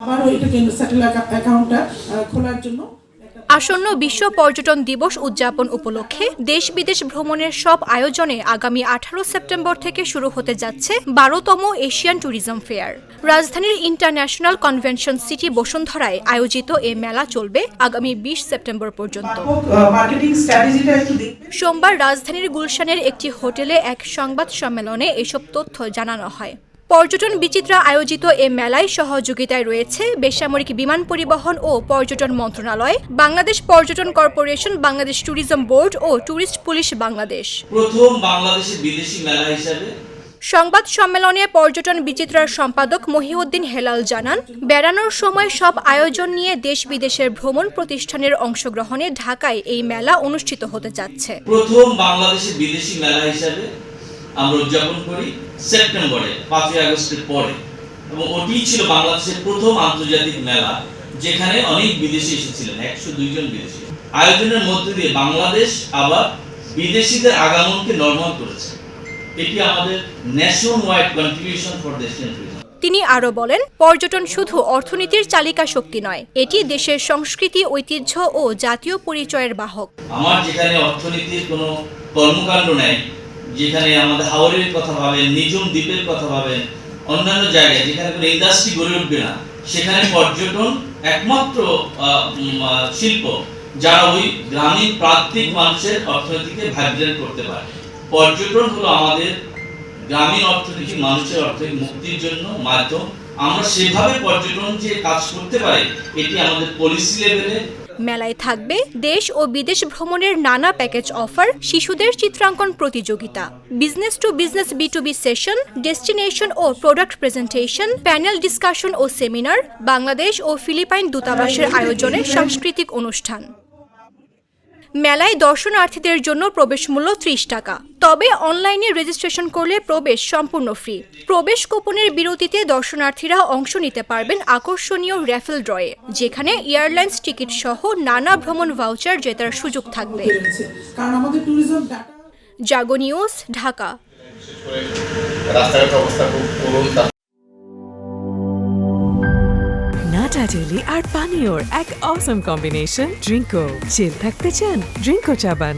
আবারও এটাকে স্যাটেলাইট অ্যাকাউন্টটা খোলার জন্য আসন্ন বিশ্ব পর্যটন দিবস উদযাপন উপলক্ষে দেশ বিদেশ ভ্রমণের সব আয়োজনে আগামী 18 সেপ্টেম্বর থেকে শুরু হতে যাচ্ছে 12তম এশিয়ান ট্যুরিজম ফেয়ার। রাজধানীর ইন্টারন্যাশনাল কনভেনশন সিটি বসুন্ধরায় আয়োজিত এ মেলা চলবে আগামী 20 সেপ্টেম্বর পর্যন্ত। সোমবার রাজধানীর গুলশানের একটি হোটেলে এক সংবাদ সম্মেলনে এসব তথ্য জানানো হয়। পর্যটন বিচিত্রা আয়োজিত এ মেলায় সহযোগিতায় রয়েছে বেসামরিক বিমান পরিবহন ও পর্যটন মন্ত্রণালয়, বাংলাদেশ পর্যটন কর্পোরেশন, বাংলাদেশ ট্যুরিজম বোর্ড ও ট্যুরিস্ট পুলিশ বাংলাদেশ। প্রথম বাংলাদেশের বিদেশি মেলা হিসেবে সংবাদ সম্মেলনে পর্যটন বিচিত্রার সম্পাদক মহিউদ্দিন হেলাল জানান, বেড়ানোর সময় সব আয়োজন নিয়ে দেশ বিদেশের ভ্রমণ প্রতিষ্ঠানের অংশগ্রহণে ঢাকায় এই মেলা অনুষ্ঠিত হতে যাচ্ছে। প্রথম বাংলাদেশের বিদেশি মেলা হিসেবে আমরা উদযাপন করি সেপ্টেম্বরে 5 আগস্টের পরে, এবং ওটি ছিল বাংলাদেশের প্রথম আন্তর্জাতিক মেলা যেখানে অনেক বিদেশি এসেছিলেন, 102 জন বিদেশি। আয়োজনের মধ্যে দিয়ে বাংলাদেশ আবার বিদেশিদের আগমনকে নরমাল করেছে। এটি আমাদের nation wide contribution for the Asian tourism. তিনি আরও বলেন, পর্যটন শুধু অর্থনীতির চালিকা শক্তি নয়, এটি দেশের সংস্কৃতি, ঐতিহ্য ও জাতীয় পরিচয়ের বাহক। আমার যেখানে অর্থনীতির কোনো কর্মকাণ্ড নেই, যেখানে আমাদের হাওরের কথা ভাবেন, নিজম দ্বীপের কথা ভাবেন, অন্যান্য জায়গায় যেখানে কোনো ইন্ডাস্ট্রি গড়ে উঠবে না, সেখানে পর্যটন একমাত্র শিল্প যারা ওই গ্রামীণ প্রান্তিক মানুষের অর্থনীতিকে ভাইব্রেন্ট করতে পারে। পর্যটন হলো আমাদের গ্রামীণ অর্থনীতি, মানুষের অর্থনৈতিক মুক্তির জন্য মাধ্যম। আমরা সেভাবে পর্যটন যে কাজ করতে পারি, এটি আমাদের পলিসি লেভেলে। মেলায় থাকবে দেশ ও বিদেশ ভ্রমণের নানা প্যাকেজ অফার, শিশুদের চিত্রাঙ্কন প্রতিযোগিতা, business to business B2B session, destination ও প্রোডাক্ট প্রেজেন্টেশন, প্যানেল ডিসকাশন ও সেমিনার, বাংলাদেশ ও ফিলিপাইন দূতাবাসের আয়োজনে সাংস্কৃতিক অনুষ্ঠান। মেলায় দর্শনার্থীদের জন্য প্রবেশ মূল্য 30 টাকা, তবে অনলাইনে রেজিস্ট্রেশন করলে প্রবেশ সম্পূর্ণ ফ্রি। প্রবেশ কুপনের বিরতিতে দর্শনার্থীরা অংশ নিতে পারবেন আকর্ষণীয় র্যাফেল ড্রয়ে, যেখানে এয়ারলাইন্স টিকিট সহ নানা ভ্রমণ ভাউচার জেতার সুযোগ থাকবে। জাগো নিউজ, ঢাকা। নাটা ডেইলি আর পানীয়র এক অসম কম্বিনেশন ড্রিঙ্কো। চিল থাকতে চান? ড্রিঙ্কো চা বান।